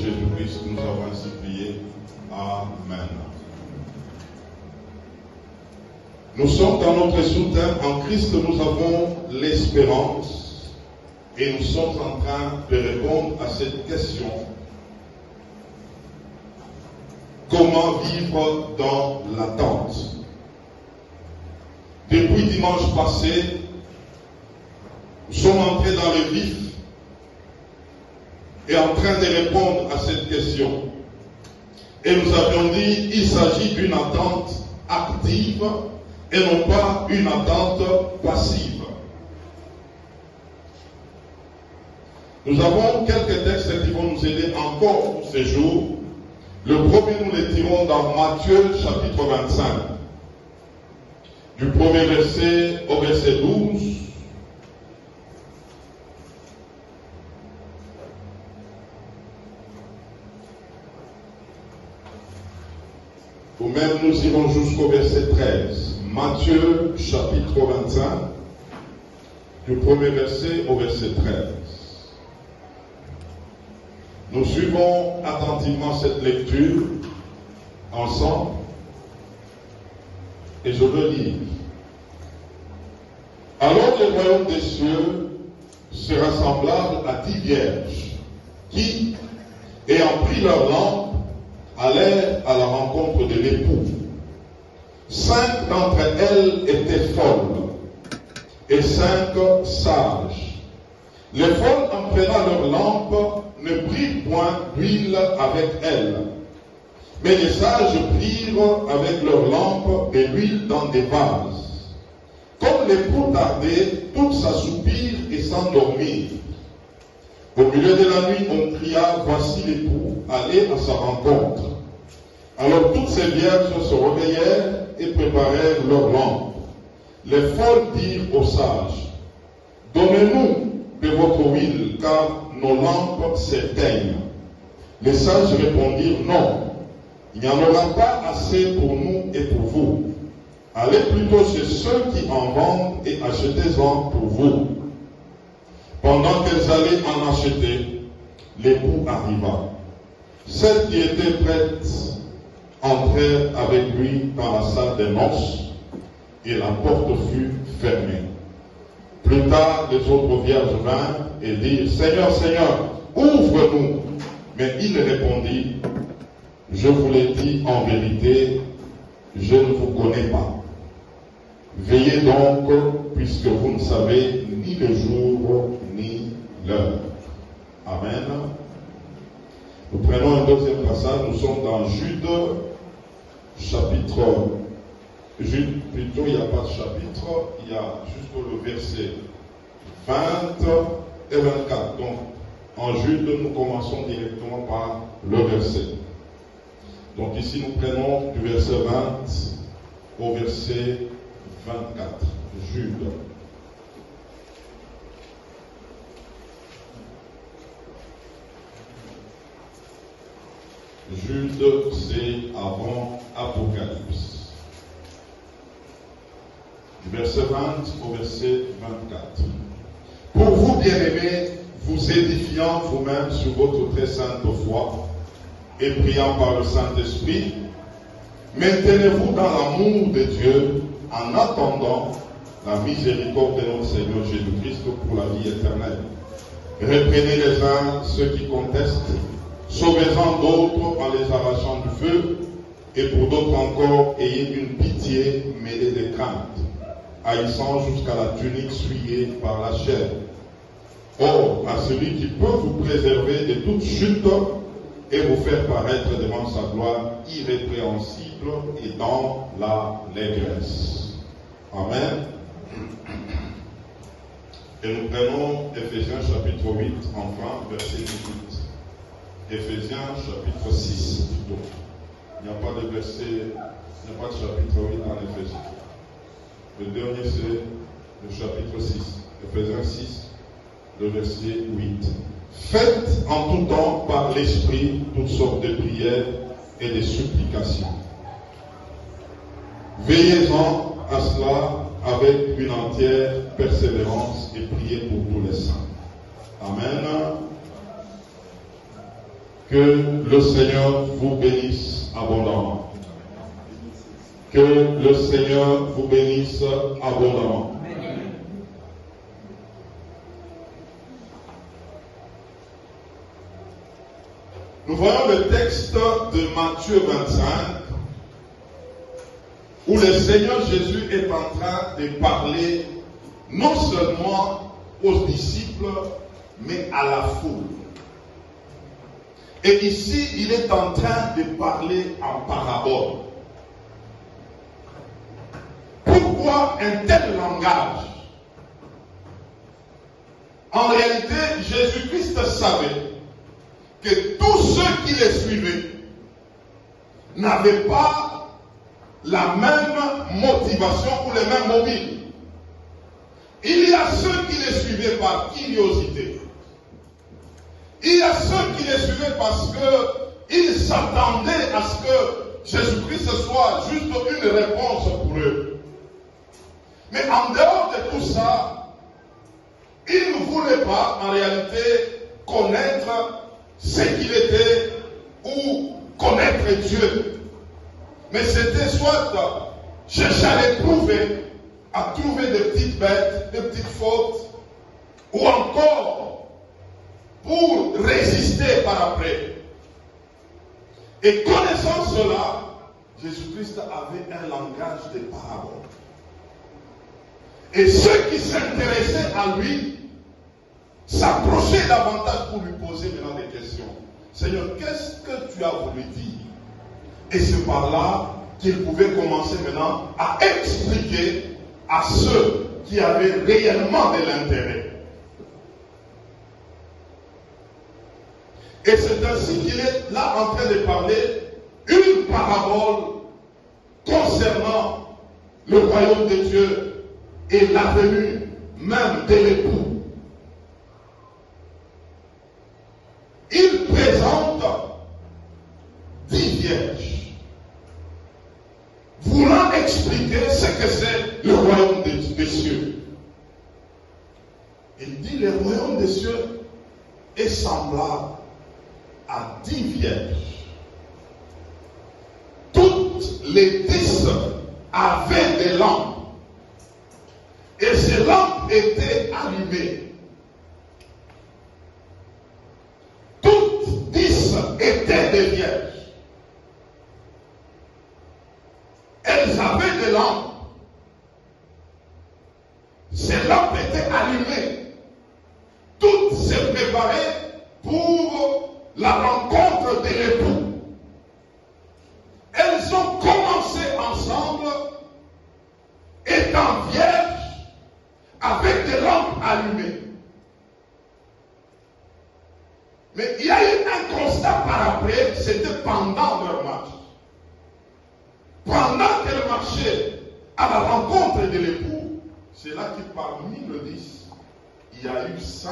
Jésus-Christ, nous avons ainsi prié. Amen. Nous sommes dans notre sous-thème. En Christ, nous avons l'espérance. Et nous sommes en train de répondre à cette question. Comment vivre dans l'attente? Depuis dimanche passé, nous sommes entrés dans le vif et en train de répondre à cette question. Et nous avions dit qu'il s'agit d'une attente active et non pas une attente passive. Nous avons quelques textes qui vont nous aider encore pour ces jours. Le premier, nous les tirons dans Matthieu chapitre 25. Du premier verset au verset 12. Ou même nous irons jusqu'au verset 13. Matthieu chapitre 25. Du premier verset au verset 13. Nous suivons attentivement cette lecture ensemble et je veux lire. Alors le royaume des cieux sera semblable à 10 vierges qui, ayant pris leur lampe, allèrent à la rencontre de l'époux. 5 d'entre elles étaient folles et 5 sages. Les folles, en prenant leur lampe, ne prirent point d'huile avec elles. Mais les sages prirent avec leur lampe de l'huile dans des vases. Comme l'époux tardait, toutes s'assoupirent et s'endormirent. Au milieu de la nuit, on cria, voici l'époux, allez à sa rencontre. Alors toutes ces vierges se réveillèrent et préparèrent leur lampe. Les folles dirent aux sages, donnez-nous de votre huile, car nos lampes s'éteignent. Les sages répondirent, non, il n'y en aura pas assez pour nous et pour vous. Allez plutôt chez ceux qui en vendent et achetez-en pour vous. Pendant qu'elles allaient en acheter, l'époux arriva. Celles qui étaient prêtes entrèrent avec lui dans la salle des noces et la porte fut fermée. Plus tard, les autres vierges vinrent et dirent, Seigneur, Seigneur, ouvre-nous. Mais il répondit, je vous l'ai dit en vérité, je ne vous connais pas. Veillez donc, puisque vous ne savez ni le jour ni l'heure. Amen. Nous prenons un deuxième passage, nous sommes dans Jude, chapitre. Jude, plutôt, il n'y a pas de chapitre, il y a juste le verset 20 et 24. Donc, en Jude, nous commençons directement par le verset. Donc ici, nous prenons du verset 20 au verset 24. Jude. Jude, c'est avant Apocalypse. Du verset 20 au verset 24. Pour vous, bien-aimés, vous édifiant vous-même sur votre très sainte foi et priant par le Saint-Esprit, maintenez-vous dans l'amour de Dieu en attendant la miséricorde de notre Seigneur Jésus-Christ pour la vie éternelle. Reprenez les uns ceux qui contestent, sauvez-en d'autres en les arrachant du feu, et pour d'autres encore, ayez une pitié mêlée de crainte, haïssant jusqu'à la tunique souillée par la chair. Or, à celui qui peut vous préserver de toute chute et vous faire paraître devant sa gloire irrépréhensible et dans l'allégresse. Amen. Et nous prenons Éphésiens chapitre 8, enfin, verset 18. Éphésiens chapitre 6, plutôt. Il n'y a pas de verset, il n'y a pas de chapitre 8 en Éphésiens. Le dernier, c'est le chapitre 6. Éphésiens 6, le verset 8. Faites en tout temps par l'Esprit toutes sortes de prières et de supplications. Veillez-en à cela avec une entière persévérance et priez pour tous les saints. Amen. Que Que le Seigneur vous bénisse abondamment. Que le Seigneur vous bénisse abondamment. Nous voyons le texte de Matthieu 25 où le Seigneur Jésus est en train de parler non seulement aux disciples mais à la foule. Et ici, il est en train de parler en parabole. Pourquoi un tel langage? En réalité, Jésus-Christ savait que tous ceux qui les suivaient n'avaient pas la même motivation ou les mêmes mobiles. Il y a ceux qui les suivaient par curiosité. Il y a ceux qui les suivaient parce qu'ils s'attendaient à ce que Jésus-Christ soit juste une réponse pour eux. Mais en dehors de tout ça, ils ne voulaient pas en réalité connaître ce qu'il était ou connaître Dieu. Mais c'était soit chercher à les trouver, à trouver des petites bêtes, des petites fautes, ou encore pour résister par après. Et connaissant cela, Jésus-Christ avait un langage de parabole. Et ceux qui s'intéressaient à lui s'approchaient davantage pour lui poser maintenant des questions. Seigneur, qu'est-ce que tu as voulu dire? Et c'est par là qu'il pouvait commencer maintenant à expliquer à ceux qui avaient réellement de l'intérêt. Et c'est ainsi qu'il est là en train de parler une parabole concernant le royaume de Dieu et la venue même de l'époux. Il présente 10 vierges, voulant expliquer ce que c'est le royaume des cieux. Il dit le royaume des cieux est semblable à 10 vierges. Toutes les 10 avaient des lampes. Et ces lampes étaient allumées. Toutes 10 étaient des vierges. Elles avaient des lampes. Ces lampes étaient allumées. Toutes se préparaient pour la rencontre de l'époux. Elles ont commencé ensemble, étant vierges, avec des lampes allumées. Mais il y a eu un constat par après, c'était pendant leur marche. Pendant qu'elles marchaient à la rencontre de l'époux, c'est là que parmi le 10, il y a eu 5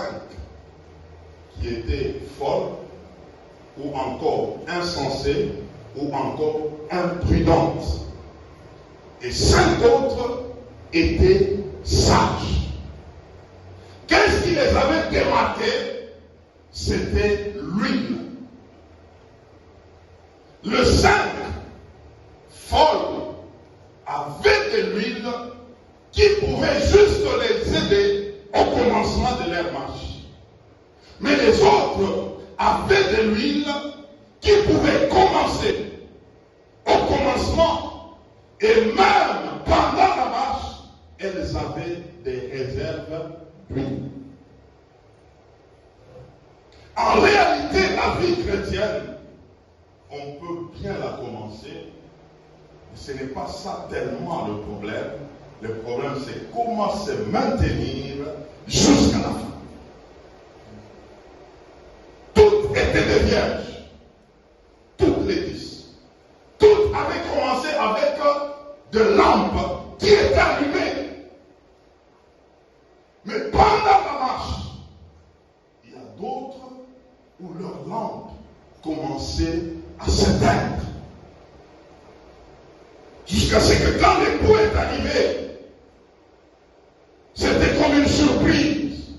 qui étaient folles, ou encore insensées, ou encore imprudentes. Et 5 autres étaient sages. Qu'est-ce qui les avait démarqués? C'était l'huile. Le 5 folles avait de l'huile qui pouvait juste les aider au commencement de leur marche. Mais les autres avaient de l'huile qui pouvait commencer au commencement et même pendant la marche, elles avaient des réserves d'huile. En réalité, la vie chrétienne, on peut bien la commencer, mais ce n'est pas ça tellement le problème. Le problème, c'est comment se maintenir jusqu'à la fin. Toutes étaient des vierges. Toutes les 10. Toutes avaient commencé avec de lampes qui étaient allumées. Mais pendant la marche, il y a d'autres où leurs lampes commençaient à s'éteindre. Jusqu'à ce que quand l'époux est arrivé, c'était comme une surprise.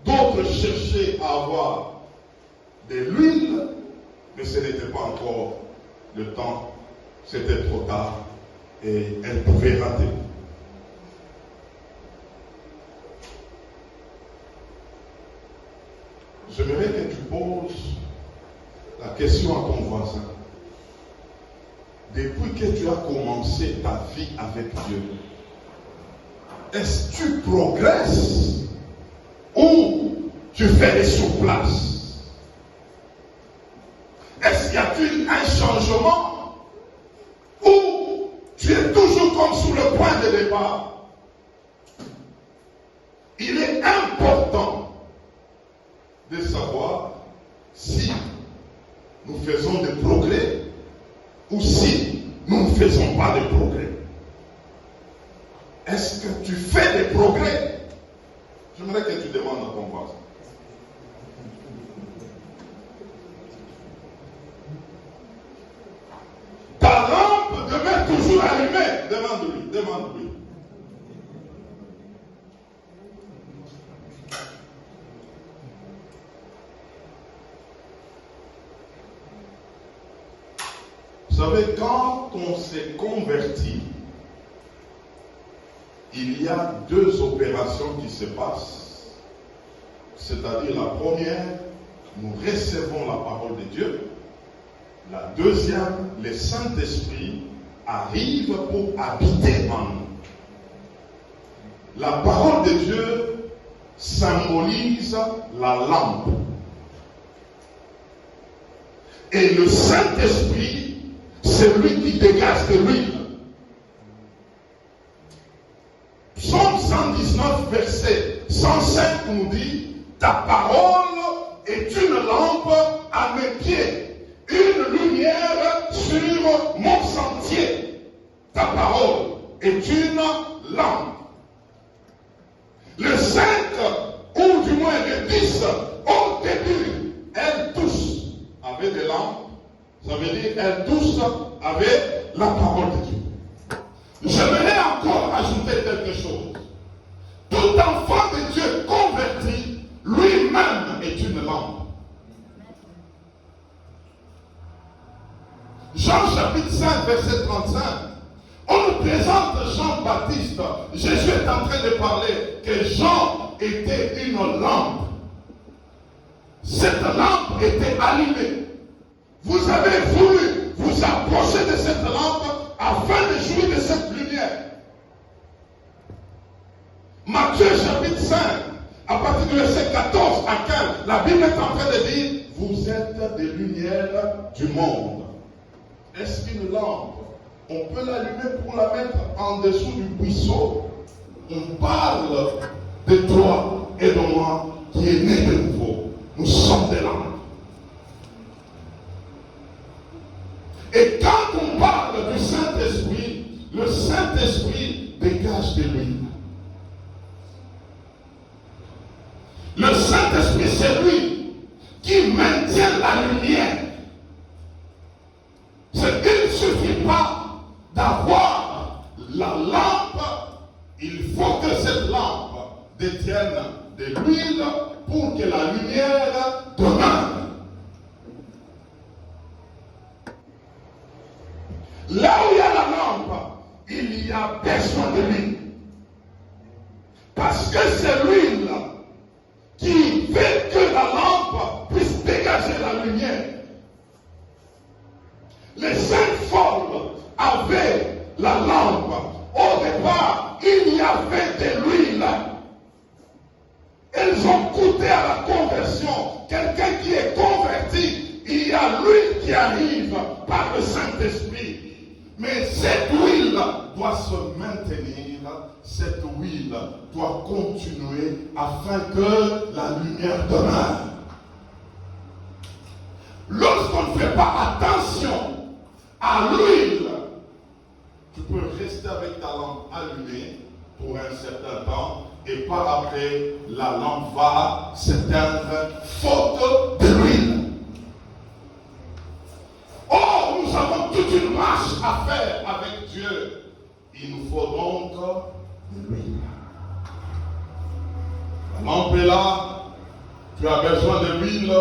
D'autres cherchaient à avoir de l'huile mais ce n'était pas encore le temps, c'était trop tard et elle pouvait rater. J'aimerais que tu poses la question à ton voisin. Depuis que tu as commencé ta vie avec Dieu, est-ce que tu progresses ou tu fais des sous-places? Est-ce qu'il y a-t-il un changement ou tu es toujours comme sous le point de départ? Il est important de savoir si nous faisons des progrès ou si nous ne faisons pas de progrès. Est-ce que tu fais des progrès? J'aimerais que tu demandes à ton voisin. Ta lampe demeure toujours allumée. Demande-lui, demande-lui. Vous savez, quand on s'est converti, il y a deux opérations qui se passent. C'est-à-dire la première, nous recevons la parole de Dieu. La deuxième, le Saint-Esprit arrive pour habiter en nous. La parole de Dieu symbolise la lampe. Et le Saint-Esprit, c'est lui qui dégage de l'huile. Psaume 119, verset 105 nous dit, ta parole est une lampe à mes pieds, une lumière sur mon sentier. Ta parole est une lampe. Le 5, ou du moins le 10, au début, elles tous avaient des lampes. Ça veut dire elles tous avaient la parole de Dieu. J'aimerais encore ajouter quelque chose. Tout enfant de Dieu converti, lui-même est une lampe. Jean chapitre 5, verset 35. On nous présente Jean-Baptiste. Jésus est en train de parler que Jean était une lampe. Cette lampe était allumée. Vous avez voulu vous approcher de cette lampe afin de jouir de cette lumière. Matthieu chapitre 5, à partir du verset 14 à 15, la Bible est en train de dire, vous êtes des lumières du monde. Est-ce qu'une lampe, on peut l'allumer pour la mettre en dessous du buisson? On parle de toi et de moi qui est né de nouveau. Nous sommes des lampes. Et quand on parle du Saint-Esprit, le Saint-Esprit dégage de l'huile. Le Saint-Esprit, c'est lui qui maintient la lumière. Il ne suffit pas d'avoir la lampe, il faut que cette lampe détienne de l'huile pour que la lumière demeure. Là où il y a la lampe, il y a besoin de l'huile. Parce que c'est l'huile qui fait que la lampe puisse dégager la lumière. Les 5 folles avaient la lampe. Au départ, il y avait de l'huile. Elles ont coûté à la conversion. Quelqu'un qui est converti, il y a l'huile qui arrive par le Saint-Esprit. Mais cette huile doit se maintenir, cette huile doit continuer afin que la lumière demeure. Lorsqu'on ne fait pas attention à l'huile, tu peux rester avec ta lampe allumée pour un certain temps et par après la lampe va s'éteindre faute de l'huile. Or, nous avons toute une marche à faire avec Dieu. Il nous faut donc de l'huile. La lampe est là, tu as besoin de l'huile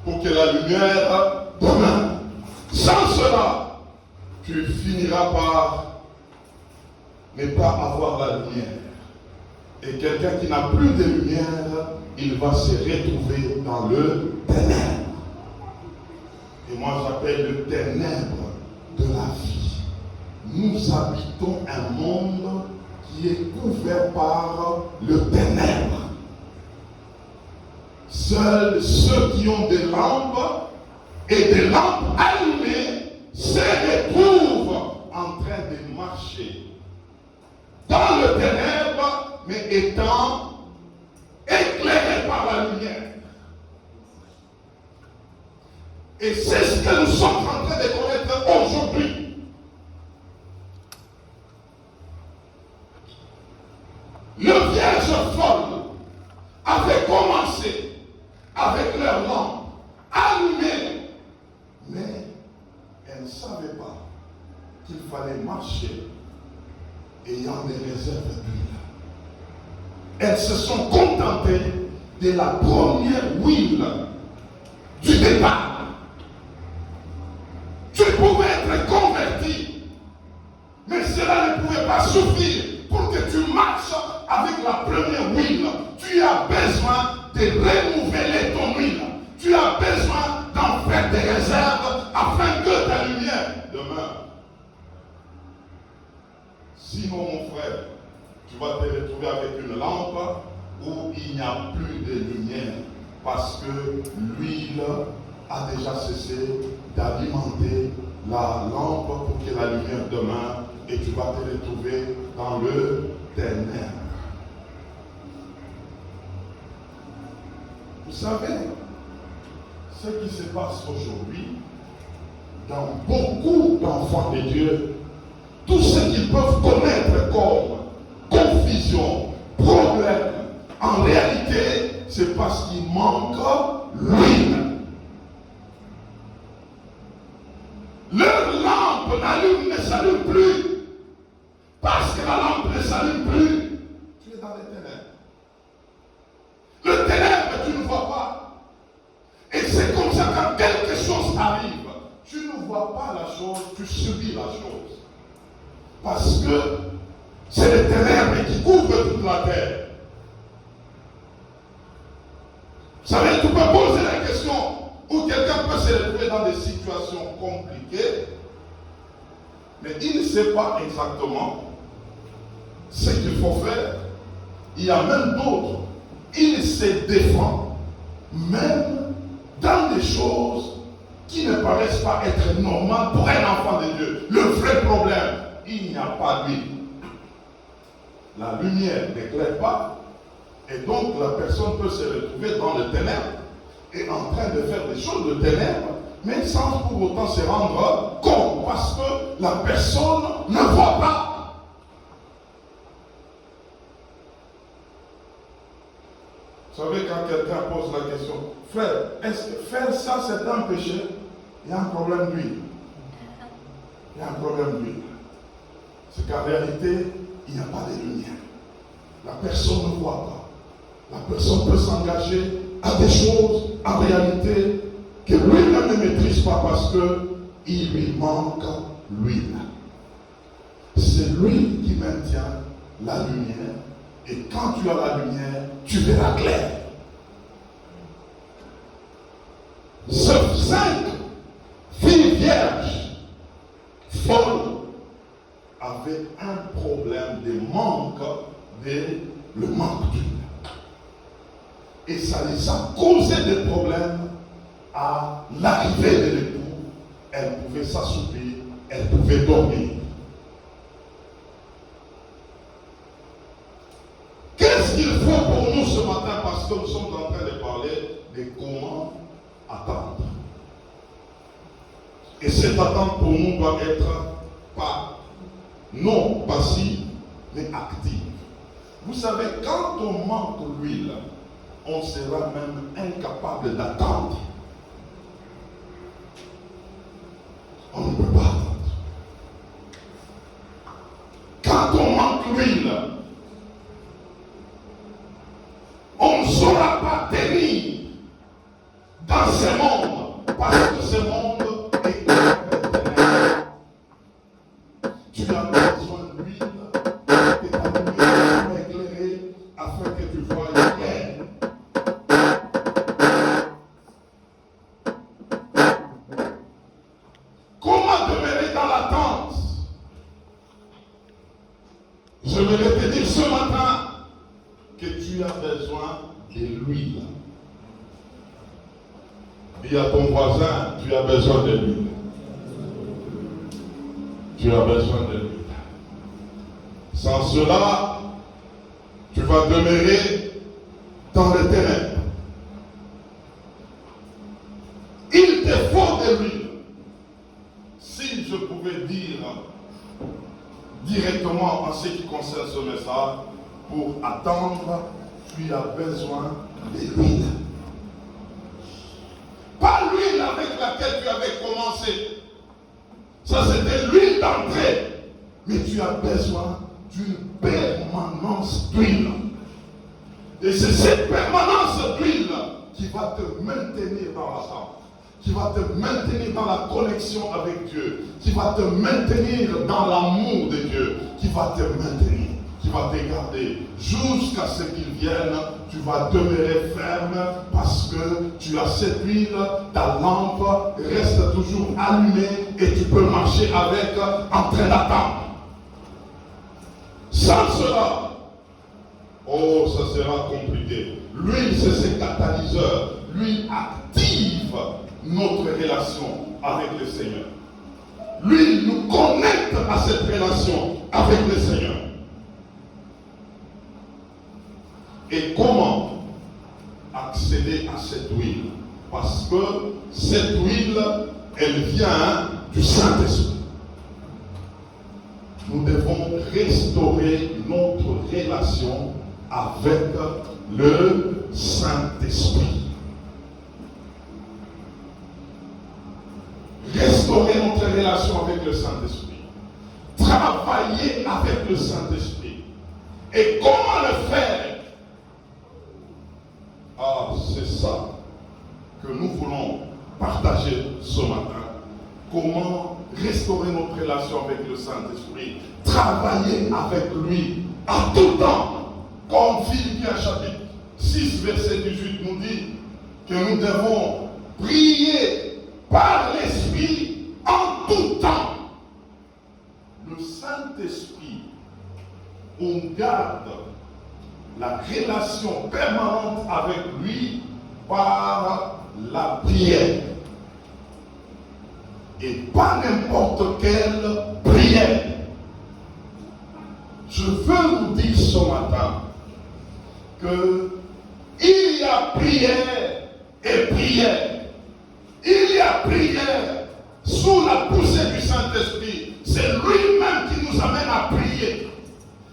pour que la lumière demeure. Sans cela, tu finiras par ne pas avoir la lumière. Et quelqu'un qui n'a plus de lumière, il va se retrouver dans le ténèbre. Et moi j'appelle le ténèbre de la vie. Nous habitons un monde qui est couvert par le ténèbre. Seuls ceux qui ont des lampes et des lampes allumées se retrouvent en train de marcher dans le ténèbre, mais étant éclairés par la lumière. Et c'est ce que nous sommes en train de connaître aujourd'hui. Le vierge folle avait commencé avec leur lampe allumée, mais elles ne savaient pas qu'il fallait marcher ayant des réserves d'huile. Elles se sont contentées de la première huile du départ. Tu pouvais être converti, mais cela ne pouvait pas suffire pour que tu marches avec la première huile. Tu as besoin de renouveler ton huile. Tu as besoin d'en faire des réserves afin que ta lumière demeure. Sinon, mon frère, tu vas te retrouver avec une lampe où il n'y a plus de lumière parce que l'huile a déjà cessé d'alimenter la lampe pour que la lumière demeure et tu vas te retrouver dans le ténèbre. Vous savez, ce qui se passe aujourd'hui dans beaucoup d'enfants de Dieu, tout ce qu'ils peuvent connaître comme confusion, problème, en réalité, c'est parce qu'il manque l'huile. Leur lampe ne s'allume plus. Parce que la lampe ne s'allume plus. Tu es dans les ténèbres. Le ténèbre, tu ne vois pas. Et c'est comme ça quand quelque chose arrive, tu ne vois pas la chose, tu subis la chose. Parce que c'est le ténèbre qui couvre toute la terre. Vous savez, tu peux poser la question où quelqu'un peut se retrouver dans des situations compliquées, mais il ne sait pas exactement ce qu'il faut faire. Il y a même d'autres, il se défend, même dans des choses qui ne paraissent pas être normales pour un enfant de Dieu. Le vrai problème, il n'y a pas d'huile. La lumière n'éclaire pas, et donc la personne peut se retrouver dans le ténèbre et en train de faire des choses de ténèbres, mais sans pour autant se rendre compte, parce que la personne ne voit pas. Vous savez, quand quelqu'un pose la question, frère, est-ce que faire ça c'est un péché? Il y a un problème d'huile. Il y a un problème d'huile. C'est qu'en réalité, il n'y a pas de lumière. La personne ne voit pas. La personne peut s'engager à des choses, en réalité, que lui-même ne maîtrise pas parce qu'il lui manque l'huile. C'est l'huile qui maintient la lumière. Et quand tu as la lumière, tu verras clair. Ces 5 filles vierges, folles, avaient un problème de manque, le manque d'huile. Et ça les a causé des problèmes à l'arrivée de l'époux. Elle pouvait s'assoupir, elle pouvait dormir. Qu'est-ce qu'il faut pour nous ce matin, parce que nous sommes en train de parler de comment attendre. Et cette attente pour nous doit être pas non passive, mais active. Vous savez, quand on manque l'huile, on sera même incapable d'attendre. On ne peut pas attendre. Quand on manque l'huile, on ne saura pas tenir dans ce monde, parce que ce monde l'huile est allumée pour éclairer afin que tu voies clair. Comment demeurer dans l'attente? Je vais te dire ce matin que tu as besoin de l'huile. Dis à ton voisin, tu as besoin de l'huile. Tu as besoin de l'huile. Sans cela, tu vas demeurer dans les ténèbres. Il te faut de l'huile. Si je pouvais dire directement en ce qui concerne ce message, pour attendre, tu as besoin de l'huile. Pas l'huile avec laquelle tu avais commencé. Ça, c'était l'huile d'entrée. Mais tu as besoin d'une permanence d'huile. Et c'est cette permanence d'huile qui va te maintenir dans la chambre, qui va te maintenir dans la connexion avec Dieu, qui va te maintenir dans l'amour de Dieu, qui va te maintenir, qui va te garder jusqu'à ce qu'il vienne. Tu vas demeurer ferme parce que tu as cette huile, ta lampe reste toujours allumée et tu peux marcher avec en train d'attendre. Sans cela, oh, ça sera compliqué. L'huile, c'est ce catalyseur. L'huile active notre relation avec le Seigneur. L'huile nous connecte à cette relation avec le Seigneur. Et comment accéder à cette huile? Parce que cette huile, elle vient du Saint-Esprit. Nous devons restaurer notre relation avec le Saint-Esprit. Restaurer notre relation avec le Saint-Esprit. Travailler avec le Saint-Esprit. Et comment le faire? Ah, c'est ça que nous voulons partager ce matin. Comment restaurer notre relation avec le Saint-Esprit. Travailler avec lui à tout temps. Comme Philippiens chapitre 6, verset 18 nous dit que nous devons prier par l'Esprit en tout temps. Le Saint-Esprit, on garde la relation permanente avec lui par la prière. Et pas n'importe quelle prière. Je veux vous dire ce matin que il y a prière et prière. Il y a prière sous la poussée du Saint-Esprit. C'est lui-même qui nous amène à prier.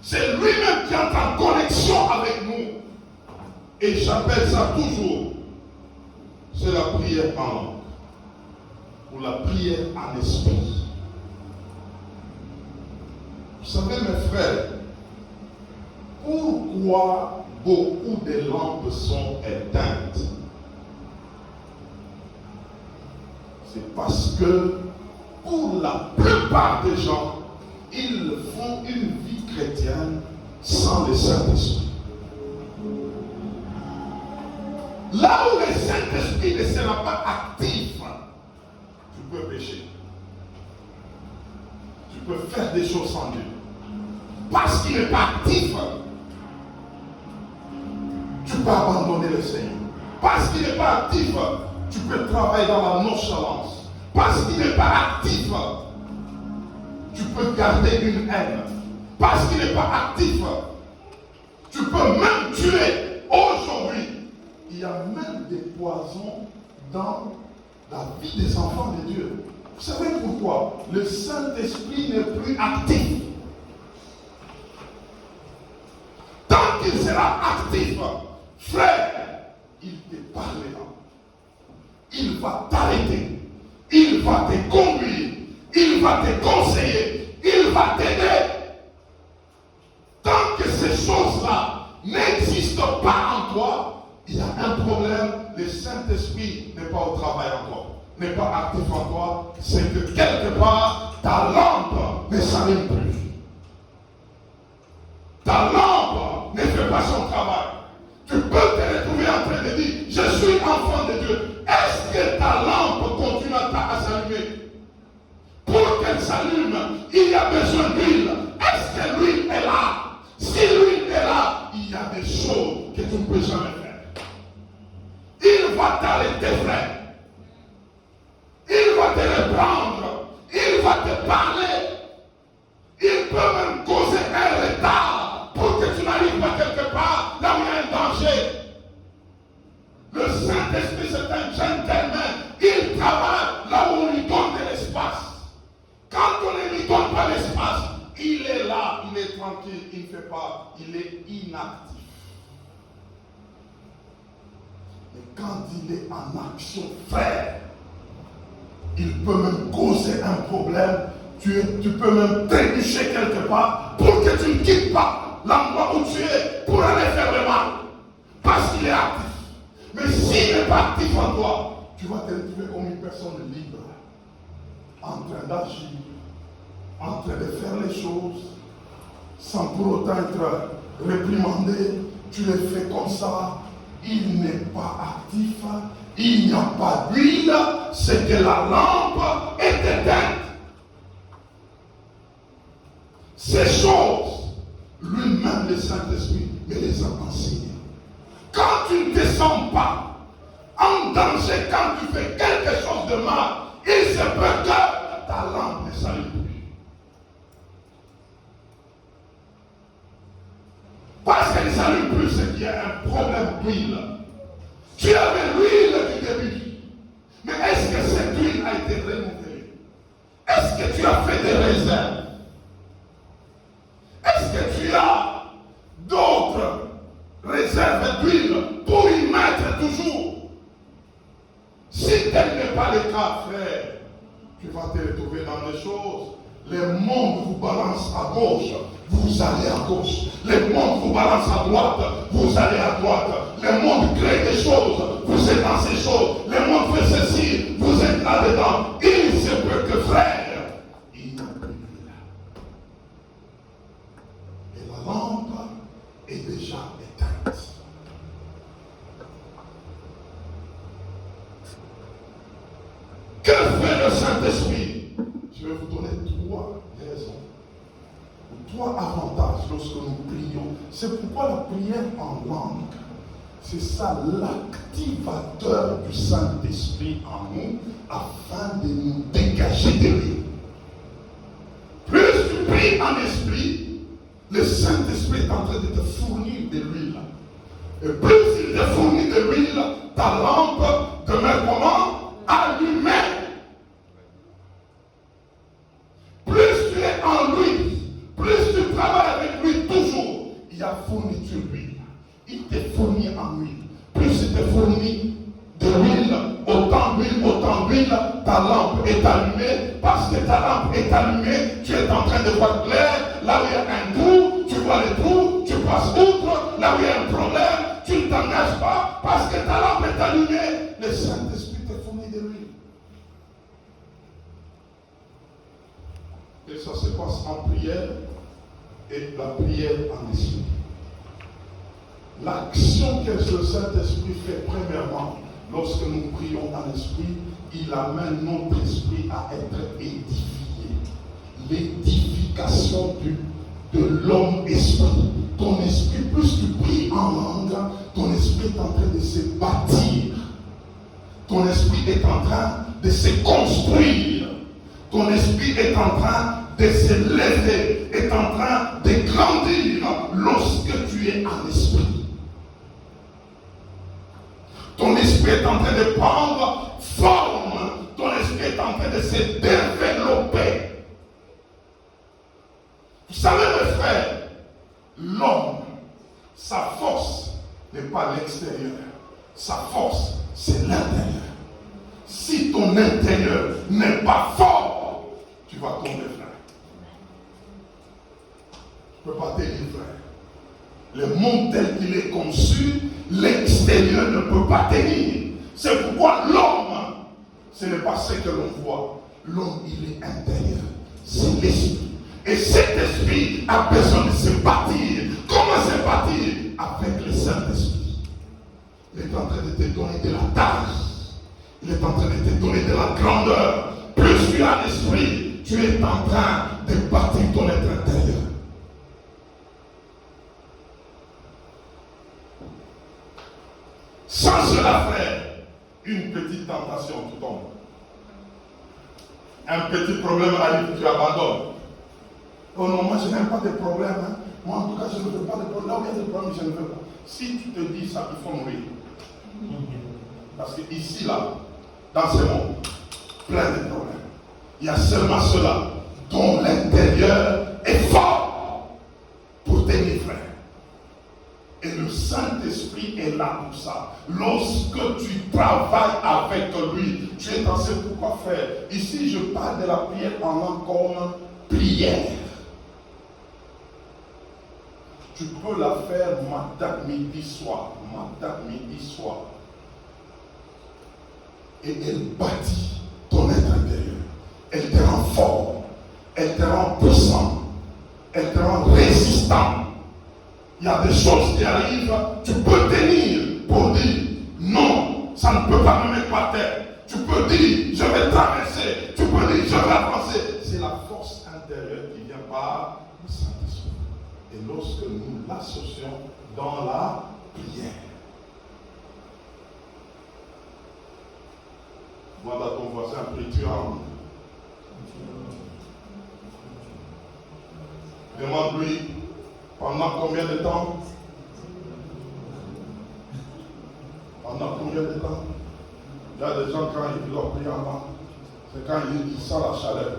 C'est lui-même qui est en connexion avec nous. Et j'appelle ça toujours, c'est la prière en langue. Ou la prière en esprit. Vous savez, mes frères, pourquoi beaucoup de lampes sont éteintes? C'est parce que pour la plupart des gens, ils font une vie chrétienne sans le Saint-Esprit. Là où le Saint-Esprit ne sera pas actif, tu peux pécher. Tu peux faire des choses sans Dieu. Parce qu'il n'est pas actif, tu peux abandonner le Seigneur. Parce qu'il n'est pas actif, tu peux travailler dans la nonchalance. Parce qu'il n'est pas actif, tu peux garder une haine. Parce qu'il n'est pas actif, tu peux même tuer. Aujourd'hui, il y a même des poisons dans la vie des enfants de Dieu. Vous savez pourquoi? Le Saint-Esprit n'est plus actif. Tant qu'il sera actif, frère, il te parlera. Il va t'arrêter. Il va te conduire. Il va te conseiller. Il va t'aider. Tant que ces choses-là n'existent pas en toi, il y a un problème. Le Saint-Esprit n'est pas au travail en toi, n'est pas actif en toi. C'est que quelque part, ta lampe ne s'allume plus. tranquille, il ne fait pas, il est inactif. Mais quand il est en action, frère, il peut même causer un problème. Tu peux même trébucher quelque part pour que tu ne quittes pas l'endroit où tu es pour aller faire le mal. Parce qu'il est actif. Mais s'il n'est pas actif en toi, tu vas te retrouver comme une personne libre, en train d'agir, en train de faire les choses, sans pour autant être réprimandé. Tu les fais comme ça. Il n'est pas actif. Il n'y a pas d'huile. C'est que la lampe est éteinte. Ces choses, lui-même, le Saint-Esprit, me les a enseignées. Quand tu ne te sens pas en danger, quand tu fais quelque chose de mal, il se peut que ta lampe ne s'allume plus. Parce qu'elle ne s'allume plus, c'est qu'il y a un problème d'huile. Tu avais l'huile du début. Mais est-ce que cette huile a été renouvelée? Est-ce que tu as fait des réserves? Est-ce que tu as d'autres réserves d'huile pour y mettre toujours? Si tel n'est pas le cas, frère, tu vas te retrouver dans des choses. Le monde vous balance à gauche, vous allez à gauche. Le monde vous balance à droite, vous allez à droite. Le monde crée des choses, vous êtes dans ces choses. Le monde fait ceci, vous êtes là-dedans. Il se peut que, frère, il n'y a plus d'huile. Et la lampe est déjà éteinte. Que fait le Saint-Esprit? Je vais vous donner 3 raisons, 3 avantages lorsque nous prions. C'est pourquoi la prière en langue, c'est ça l'activateur du Saint-Esprit en nous, afin de nous dégager de lui. Plus tu pries en esprit, le Saint-Esprit est en train de te fournir de l'huile. Et plus il te fournit de l'huile, ta lampe demeure comment? Allumée. Plus tu es en lui, plus tu travailles avec lui toujours, il y a fourniture d'huile. Il te fournit en huile. Plus il te fournit de l'huile, autant d'huile, ta lampe est allumée. Parce que ta lampe est allumée, tu es en train de voir clair. Là où il y a un trou, tu vois le trou, tu passes outre. Là où il y a un problème, tu ne t'engages pas. Parce que ta lampe est allumée, le Saint-Esprit te fournit de l'huile. Et ça se passe en prière, et la prière en esprit. L'action que le Saint-Esprit fait premièrement, lorsque nous prions en esprit, il amène notre esprit à être édifié. L'édification de l'homme-esprit. Ton esprit, plus tu pries en langue, ton esprit est en train de se bâtir. Ton esprit est en train de se construire. Ton esprit est en train de se lever, est en train de grandir lorsque tu es en esprit. Ton esprit est en train de prendre forme. Ton esprit est en train de se développer. Vous savez, mes frères, l'homme, sa force n'est pas l'extérieur. Sa force, c'est l'intérieur. Si ton intérieur n'est pas fort, tu vas tomber, frère. Tu ne peux pas tenir, frère. Le monde tel qu'il est conçu, l'extérieur ne peut pas tenir. C'est pourquoi l'homme, ce n'est pas ce que l'on voit. L'homme, il est intérieur. C'est l'esprit. Et cet esprit a besoin de se bâtir. Comment se bâtir? Avec le Saint-Esprit. Il est en train de te donner de la taille. Il est en train de te donner de la grandeur. Plus tu as l'esprit, tu es en train de bâtir ton être intérieur. Sans cela, frère, une petite tentation, tu tombes. Un petit problème arrive, tu abandonnes. Oh non, moi je n'aime pas de problème. Hein. Moi en tout cas, je ne veux pas de problème. Là où il y a des problèmes, je ne veux pas. Si tu te dis ça, il faut mourir. Parce que ici, là, dans ce monde, plein de problèmes. Il y a seulement ceux-là dont l'intérieur est fort. t'aimer, frère. Et le Saint-Esprit est là pour ça. Lorsque tu travailles avec lui, tu es dans ce pourquoi faire. Ici, je parle de la prière en langue comme prière. Tu peux la faire matin, midi, soir. Matin, midi, soir. Et elle bâtit ton être intérieur. Elle te rend fort. Elle te rend puissant. Elle te rend résistant. Il y a des choses qui arrivent, tu peux tenir pour dire non, ça ne peut pas me mettre par terre. Tu peux dire je vais traverser, tu peux dire je vais avancer. C'est la force intérieure qui vient par le Saint-Esprit. Et lorsque nous l'associons dans la prière, voilà ton voisin, prie-tu en. Demande-lui. Pendant combien de temps? Pendant combien de temps? Il y a des gens, quand ils doivent prier en langue, c'est quand ils sentent la chaleur.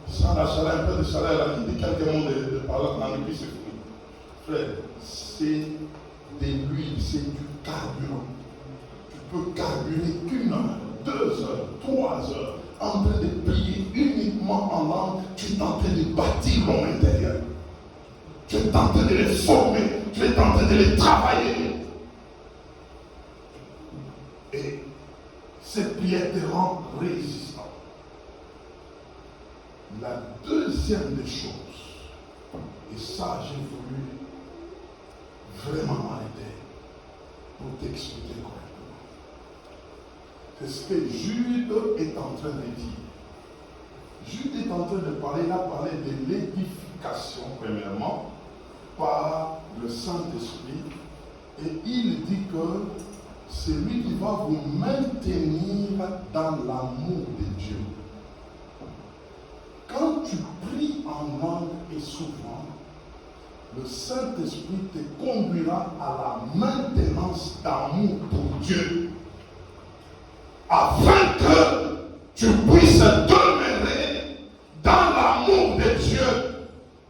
Ils sentent la chaleur, un peu de chaleur, là, il dit quelques mots de parler dans l'église, c'est fini. Frère, c'est de l'huile, c'est du carburant. Tu peux carburer qu'une heure, 2 heures, 3 heures, en train de prier uniquement en langue, tu es en train de bâtir ton intérieur. Tu es en train de les former, tu es en train de les travailler. Et cette prière te rend résistant. La deuxième des choses, et ça j'ai voulu vraiment m'arrêter pour t'expliquer correctement. C'est ce que Jude est en train de dire. Jude est en train de parler, il a parlé de l'édification premièrement, par le Saint-Esprit, et il dit que c'est lui qui va vous maintenir dans l'amour de Dieu. Quand tu pries en langue et souvent, le Saint-Esprit te conduira à la maintenance d'amour pour Dieu, afin que tu puisses demeurer dans l'amour de Dieu,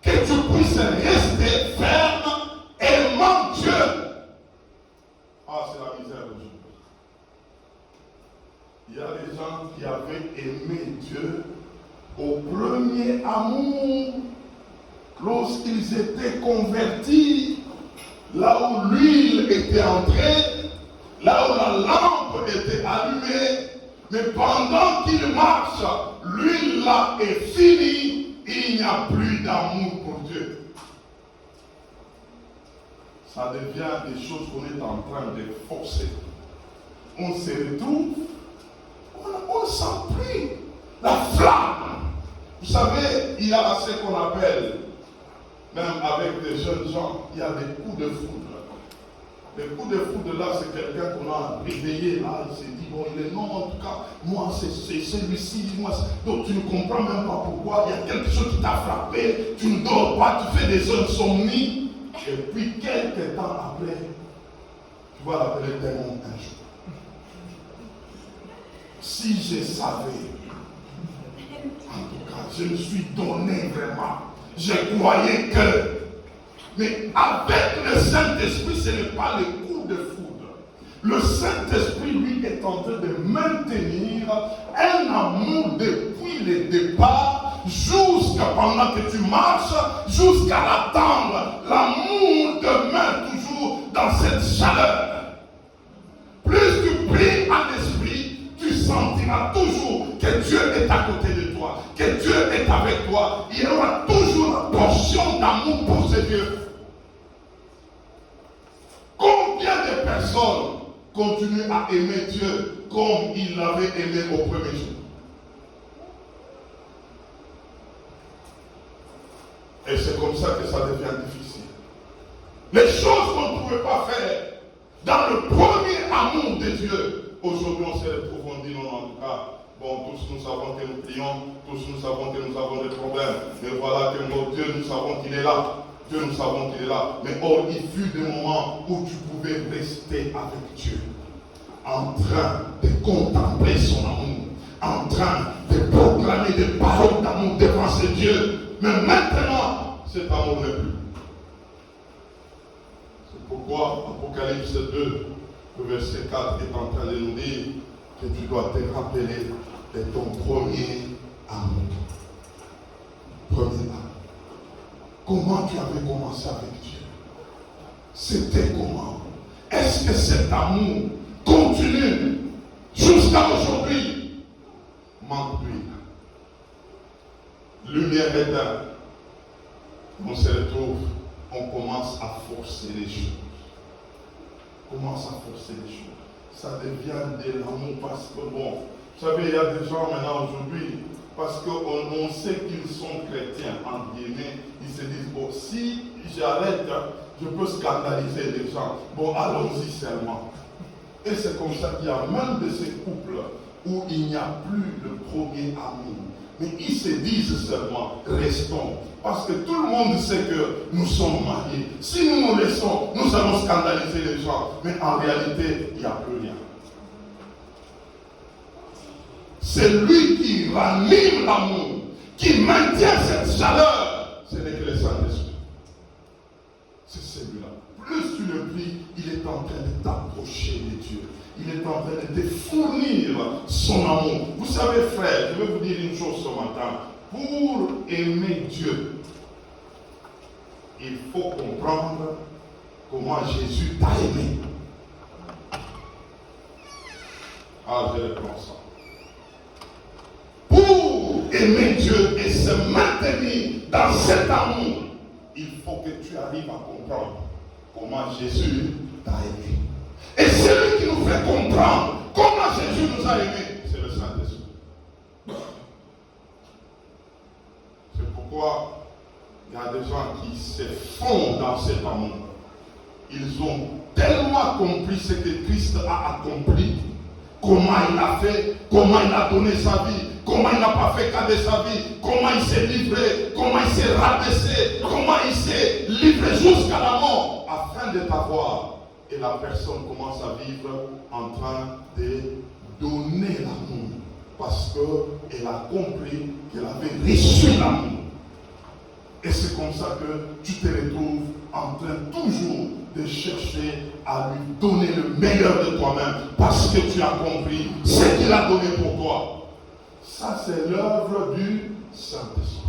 que tu puisses rester ferme, aimant Dieu. Ah, c'est la misère aujourd'hui. Il y a des gens qui avaient aimé Dieu au premier amour, lorsqu'ils étaient convertis, là où l'huile était entrée, là où la lampe était allumée, mais pendant qu'ils marchent, l'huile là est finie. Il n'y a plus d'amour pour Dieu. Ça devient des choses qu'on est en train de forcer. On se retrouve, on ne sent plus la flamme. Vous savez, il y a ce qu'on appelle, même avec des jeunes gens, il y a des coups de foudre. Les coups de foudre là, c'est quelqu'un qu'on a réveillé là, il s'est dit, bon, il est non, en tout cas, moi c'est celui-ci, moi, donc tu ne comprends même pas pourquoi, il y a quelque chose qui t'a frappé, tu ne dors pas, tu fais des insomnies, et puis quelques temps après, tu vas l'appeler démon un jour. Si je savais, en tout cas, je me suis donné vraiment, je croyais que. Mais avec le Saint-Esprit, ce n'est pas le coup de foudre. Le Saint-Esprit, lui, est en train de maintenir un amour depuis le départ, jusqu'à pendant que tu marches, jusqu'à l'attendre. L'amour demeure toujours dans cette chaleur. Plus tu pries en esprit, tu sentiras toujours que Dieu est à côté de toi, que Dieu est avec toi. Il y aura toujours la portion d'amour pour ce Dieu. Combien de personnes continuent à aimer Dieu comme ils l'avaient aimé au premier jour? Et c'est comme ça que ça devient difficile. Les choses qu'on ne pouvait pas faire dans le premier amour de Dieu, aujourd'hui on se retrouve, on dit non, en tout cas, bon, tous nous savons que nous prions, tous nous savons que nous avons des problèmes, mais voilà que mon Dieu, nous savons qu'il est là. Dieu, nous savons qu'il est là. Mais or, il fut des moments où tu pouvais rester avec Dieu, en train de contempler son amour, en train de proclamer des paroles d'amour devant ce Dieu. Mais maintenant, cet amour n'est plus. pourquoi Apocalypse 2, le verset 4 est en train de nous dire que tu dois te rappeler de ton premier amour. Premier amour. Comment tu avais commencé avec Dieu? C'était comment? Est-ce que cet amour continue jusqu'à aujourd'hui? Manque d'huile. Lumière éteinte. On se retrouve, on commence à forcer les choses. Commence à forcer les choses. Ça devient de l'amour parce que bon, vous savez, il y a des gens maintenant aujourd'hui, parce qu'on sait qu'ils sont chrétiens, entre guillemets, ils se disent, bon, si j'arrête, je peux scandaliser les gens. Bon, allons-y seulement. Et c'est comme ça qu'il y a même de ces couples où il n'y a plus le premier amour. Mais ils se disent seulement, restons. Parce que tout le monde sait que nous sommes mariés. Si nous nous laissons, nous allons scandaliser les gens. Mais en réalité, il n'y a plus rien. C'est lui qui ranime l'amour, qui maintient cette chaleur. Ce n'est que le Saint-Esprit. C'est celui-là. Plus tu le pries, il est en train de t'approcher de Dieu. Il est en train de te fournir son amour. Vous savez, frère, je vais vous dire une chose ce matin. Pour aimer Dieu, il faut comprendre comment Jésus t'a aimé. Ah, je reprends ça. Pour aimer Dieu et se maintenir dans cet amour, il faut que tu arrives à comprendre comment Jésus t'a aimé. Et celui qui nous fait comprendre comment Jésus nous a aimés, c'est le Saint-Esprit. C'est pourquoi il y a des gens qui se fondent dans cet amour. Ils ont tellement compris ce que Christ a accompli, comment il a fait, comment il a donné sa vie, comment il n'a pas fait qu'à de sa vie, comment il s'est livré, comment il s'est rabaissé, comment il s'est livré jusqu'à la mort, afin de t'avoir. Et la personne commence à vivre en train de donner l'amour. Parce qu'elle a compris qu'elle avait reçu l'amour. Et c'est comme ça que tu te retrouves en train toujours de chercher à lui donner le meilleur de toi-même. Parce que tu as compris ce qu'il a donné pour toi. Ça, c'est l'œuvre du Saint-Esprit.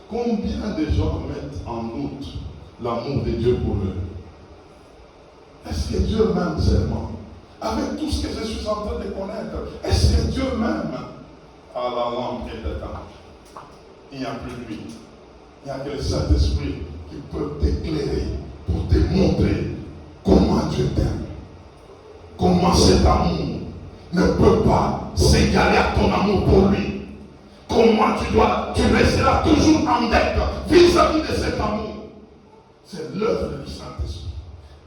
Combien de gens mettent en doute l'amour de Dieu pour eux? Est-ce que Dieu m'aime seulement? Avec tout ce que je suis en train de connaître, est-ce que Dieu m'aime? Ah, la lampe est éteinte. Il n'y a plus de lui. Il n'y a que le Saint-Esprit qui peut t'éclairer pour te montrer comment Dieu t'aime. Comment cet amour ne peut pas s'égaler à ton amour pour lui. Comment tu resteras toujours en dette vis-à-vis de cet amour. C'est l'œuvre du Saint-Esprit.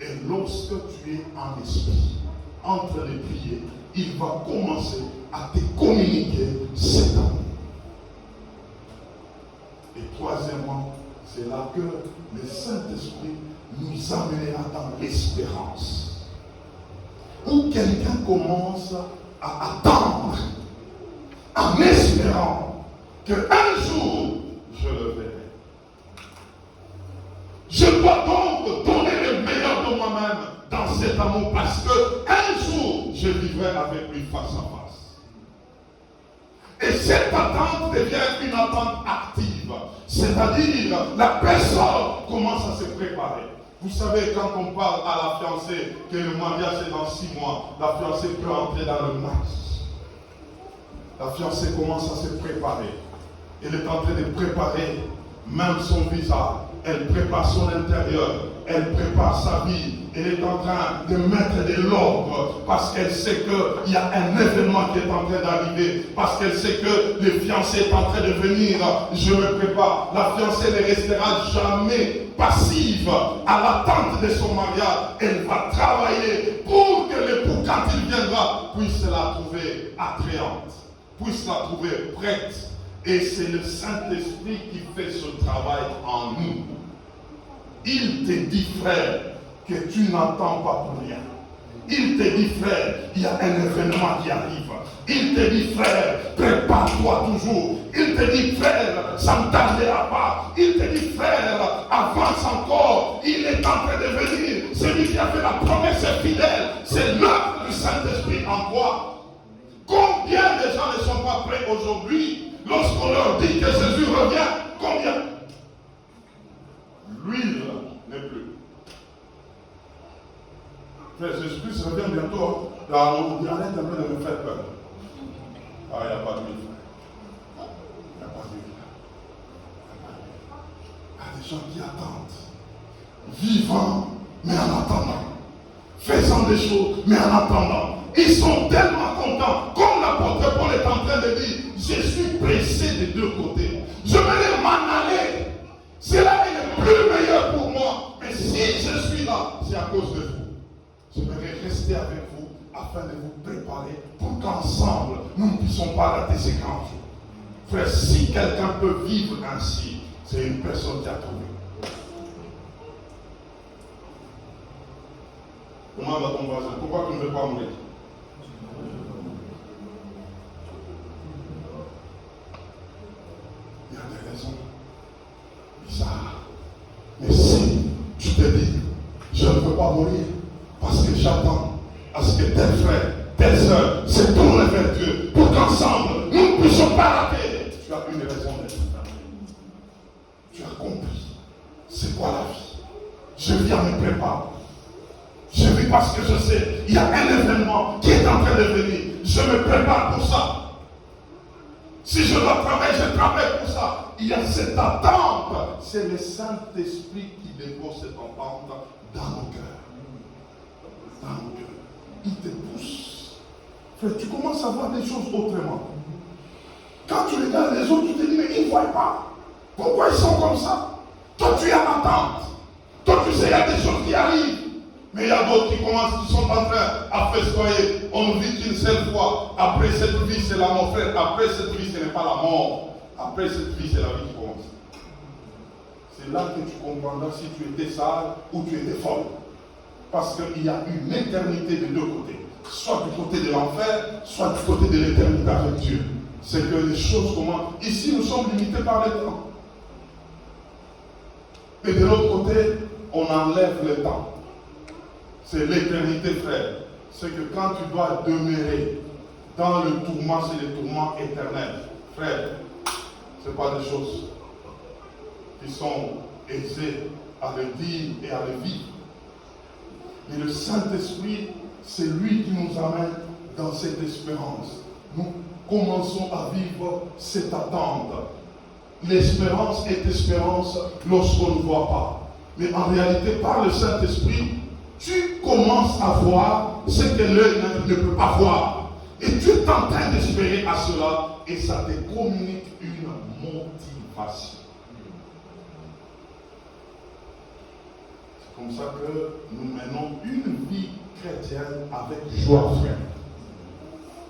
Et lorsque tu es en esprit, en train de prier, il va commencer à te communiquer cet amour. Et troisièmement, c'est là que le Saint-Esprit nous amènera dans l'espérance. Où quelqu'un commence à attendre, en espérant qu'un jour, je le verrai. Je dois donc donner le meilleur de moi-même dans cet amour parce qu'un jour, je vivrai avec lui face à face. Et cette attente devient une attente active. C'est-à-dire, la personne commence à se préparer. Vous savez, quand on parle à la fiancée que le mariage est dans 6 mois, la fiancée peut entrer dans le match. La fiancée commence à se préparer. Elle est en train de préparer même son visage. Elle prépare son intérieur, elle prépare sa vie, elle est en train de mettre de l'ordre parce qu'elle sait qu'il y a un événement qui est en train d'arriver, parce qu'elle sait que le fiancé est en train de venir. Je me prépare. La fiancée ne restera jamais passive à l'attente de son mariage. Elle va travailler pour que l'époux, quand il viendra, puisse la trouver attrayante, puisse la trouver prête. Et c'est le Saint-Esprit qui fait ce travail en nous. Il te dit, frère, que tu n'entends pas pour rien. Il te dit, frère, il y a un événement qui arrive. Il te dit, frère, prépare-toi toujours. Il te dit, frère, ça ne tardera pas. Il te dit, frère, avance encore. Il est en train de venir. qui a fait la promesse est fidèle. C'est l'œuvre du Saint-Esprit en toi. Combien de gens ne sont pas prêts aujourd'hui lorsqu'on leur dit que Jésus revient? Combien? L'huile n'est plus. Frère, Jésus-Christ revient bientôt. Là, on dit, arrête un peu de me faire peur. Ah, il n'y a pas d'huile. Il n'y a pas d'huile. Il y a des gens qui attendent. Vivant, mais en attendant. Faisant des choses, mais en attendant. Ils sont tellement contents. Comme l'apôtre Paul est en train de dire, je suis pressé des deux côtés. Je vais m'en aller. Cela est le plus meilleur pour moi. Mais si je suis là, c'est à cause de vous. Je vais rester avec vous afin de vous préparer pour qu'ensemble, nous ne puissions pas rater ces grands jours. Frère, si quelqu'un peut vivre ainsi, c'est une personne qui a trouvé. Comment va ton voisin? Pourquoi tu ne veux pas mourir? Il y a des raisons bizarres. Mais si tu te dis, je ne veux pas mourir, parce que j'attends à ce que tel frère, telle soeur se tournent vers Dieu pour qu'ensemble nous ne puissions pas rater. Tu as une raison d'être. Tu as compris. C'est quoi la vie? Je viens me préparer. Je vis parce que je sais, il y a un événement qui est en train de venir. Je me prépare pour ça. Si je dois travailler, je travaille pour ça. Il y a cette attente. C'est le Saint-Esprit qui dépose cette attente dans nos cœurs. Dans nos cœurs. Il te pousse. Frère, tu commences à voir des choses autrement. Quand tu regardes les autres, tu te dis, mais ils ne voient pas. Pourquoi ils sont comme ça? Toi, tu es en attente. Toi, tu sais, il y a des choses qui arrivent. Mais il y a d'autres qui commencent, qui sont en train à festoyer. On ne vit qu'une seule fois. Après cette vie, c'est la mort, frère. Après cette vie, ce n'est pas la mort. Après cette vie, c'est la vie qui commence. C'est là que tu comprendras si tu étais sale ou tu étais folle. Parce qu'il y a une éternité de deux côtés. Soit du côté de l'enfer, soit du côté de l'éternité avec Dieu. C'est que les choses commencent. Ici, nous sommes limités par le temps. Et de l'autre côté, on enlève le temps. C'est l'éternité, frère. C'est que quand tu dois demeurer dans le tourment, c'est le tourment éternel. Frère, ce n'est pas des choses qui sont aisées à le dire et à le vivre. Mais le Saint-Esprit, c'est lui qui nous amène dans cette espérance. Nous commençons à vivre cette attente. L'espérance est espérance lorsqu'on ne voit pas. Mais en réalité, par le Saint-Esprit, tu commences à voir ce que l'œil ne peut pas voir. Et tu es en train d'espérer à cela et ça te communique une motivation. C'est comme ça que nous menons une vie chrétienne avec joie, frère.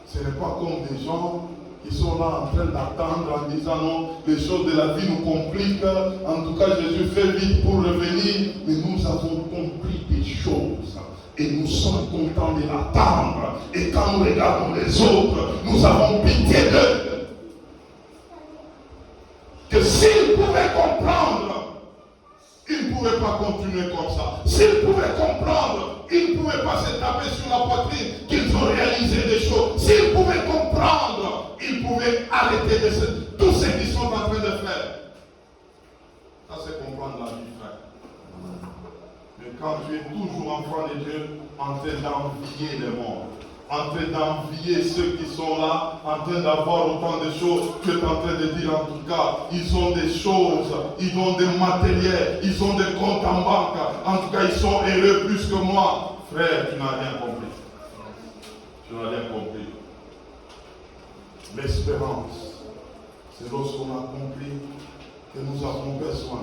Ce n'est pas comme des gens qui sont là en train d'attendre en disant non, les choses de la vie nous compliquent. En tout cas, Jésus fait vite pour revenir. Mais nous avons compris des choses. Et nous sommes contents de l'attendre. Et quand nous regardons les autres, nous avons pitié d'eux. Que s'ils pouvaient comprendre, ils ne pouvaient pas continuer comme ça. S'ils pouvaient comprendre, ils ne pouvaient pas se taper sur la poitrine qu'ils ont réalisé des choses. S'ils pouvaient comprendre, ils pouvaient arrêter de tout ce qu'ils sont en train de faire. Ça, c'est comprendre la vie, frère. Mais quand tu es toujours enfant de Dieu, en train d'envier les morts, en train d'envier ceux qui sont là, en train d'avoir autant de choses, tu es en train de dire en tout cas, ils ont des choses, ils ont des matériels, ils ont des comptes en banque, en tout cas ils sont heureux plus que moi. Frère, tu n'as rien compris. Tu n'as rien compris. L'espérance, c'est lorsqu'on a compris que nous avons besoin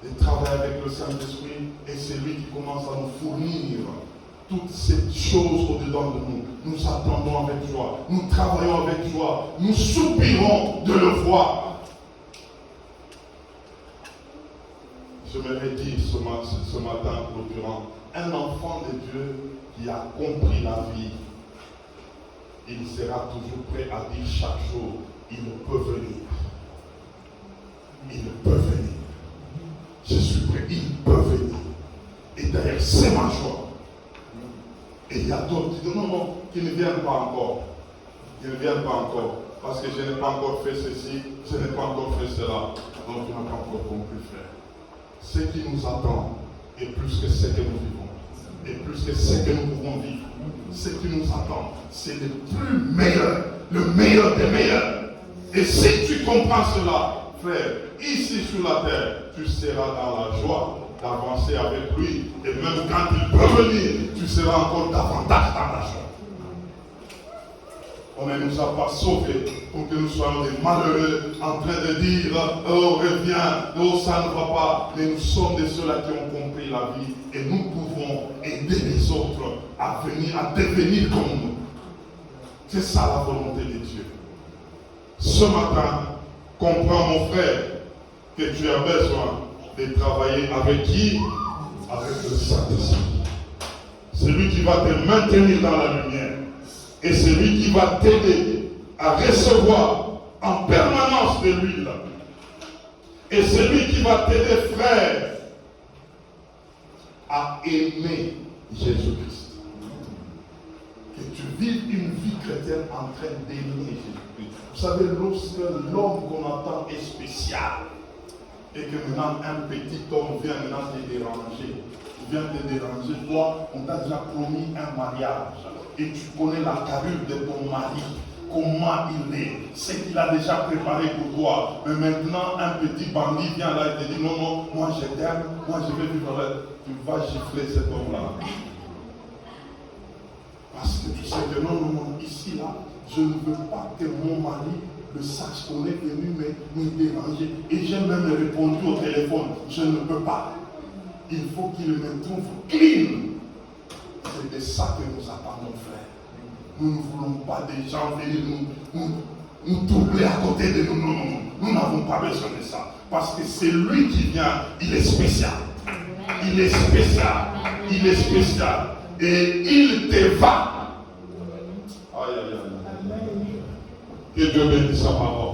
de travailler avec le Saint-Esprit et c'est lui qui commence à nous fournir toutes ces choses au-dedans de nous. Nous attendons avec joie, nous travaillons avec joie, nous soupirons de le voir. Je me redis ce matin, clôturant, un enfant de Dieu qui a compris la vie, il sera toujours prêt à dire chaque jour, il peut venir. Il peut venir. Je suis prêt, il peut venir. Et d'ailleurs, c'est ma joie. Et il y a d'autres qui disent non, qui ne viennent pas encore. Ils ne viennent pas encore. Parce que je n'ai pas encore fait ceci, je n'ai pas encore fait cela. Donc tu n'as pas encore compris, frère. Ce qui nous attend est plus que ce que nous vivons. Et plus que ce que nous pouvons vivre. Ce qui nous attend, c'est le plus meilleur, le meilleur des meilleurs. Et si tu comprends cela, frère, ici sur la terre, tu seras dans la joie d'avancer avec lui. Et même quand il peut venir, tu seras encore davantage dans la joie. On ne nous a pas sauvés pour que nous soyons des malheureux en train de dire oh reviens, oh ça ne va pas. Mais nous sommes de ceux-là qui ont compris la vie et nous pouvons aider les autres à venir, à devenir comme nous. C'est ça la volonté de Dieu. Ce matin, comprends mon frère que tu as besoin de travailler avec qui? Avec le Saint-Esprit. Celui qui va te maintenir dans la lumière. Et celui qui va t'aider à recevoir en permanence de l'huile. Et celui qui va t'aider, frère, à aimer Jésus-Christ. Que tu vives une vie chrétienne en train d'aimer Jésus-Christ. Vous savez, lorsque l'homme qu'on attend est spécial, et que maintenant un petit homme vient maintenant te déranger, toi, on t'a déjà promis un mariage. Et tu connais la carrure de ton mari, comment il est, ce qu'il a déjà préparé pour toi. Mais maintenant, un petit bandit vient là et te dit non, moi je t'aime, moi je vais vivre avec. Tu vas gifler cet homme-là. Parce que tu sais que non, ici, là, je ne veux pas que mon mari le sache qu'on est venu me déranger. Et j'ai même répondu au téléphone, je ne peux pas. Il faut qu'il me trouve clean. C'est de ça que nous attendons, frère. Nous ne voulons pas des gens venir nous troubler à côté de nous. Non. Nous n'avons pas besoin de ça. Parce que c'est lui qui vient, il est spécial. Il est spécial. Il est spécial. Et il te va. Aïe. Que Dieu bénisse sa parole.